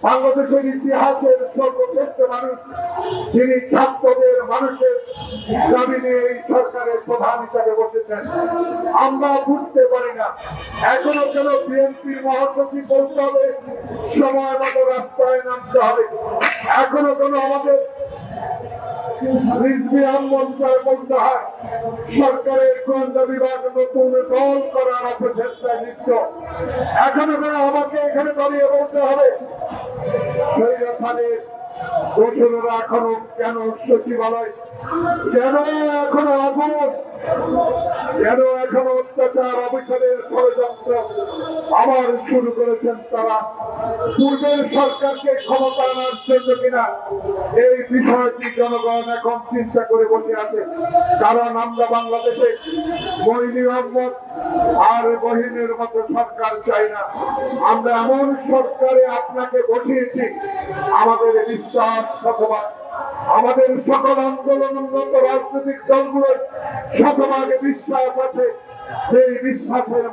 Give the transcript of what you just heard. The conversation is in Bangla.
বাংলাদেশের ইতিহাসের সর্বশ্রেষ্ঠ মানুষ, যিনি ছাত্রদের মানুষের দাবি নিয়ে এই সরকারের প্রধান হিসাবে বসেছেন। আমরা বুঝতে পারি না এখনো কেন বিএনপির মহাসচিব বলতে হবে সময় মতো রাস্তায় নামতে হবে, এখনো কেন আমাদের রিজভী আহমদ সাহেব বলতে হয় সরকারের গোয়েন্দা বিভাগ নতুন দল করার অপচেষ্টায় লিপ্ত, এখনো কেন আমাকে এখানে দাঁড়িয়ে বলতে হবে স্বৈরাচারের দোষরেরা এখনো কেন সচিবালয়, কেন এখনো আগুন, কেন এখনো অত্যাচার অবিচারের ষড়যন্ত্র আবার শুরু করেছেন তারা পূর্বের সরকারকে ক্ষমতা আনার জন্য কিনা, এই বিষয়টি জনগণ এখন চিন্তা করে বসে আছে। কারণ আমরা বাংলাদেশে মঈনী আহমদ আর বহিনের মতো সরকার চাই না, আমরা এমন সরকারে আপনাকে বসিয়েছি আমাদের বিশ্বাস শতভাগ, আমাদের সকল আন্দোলনরত রাজনৈতিক দলগুলোর শতভাগে বিশ্বাস আছে, এই বিশ্বাসের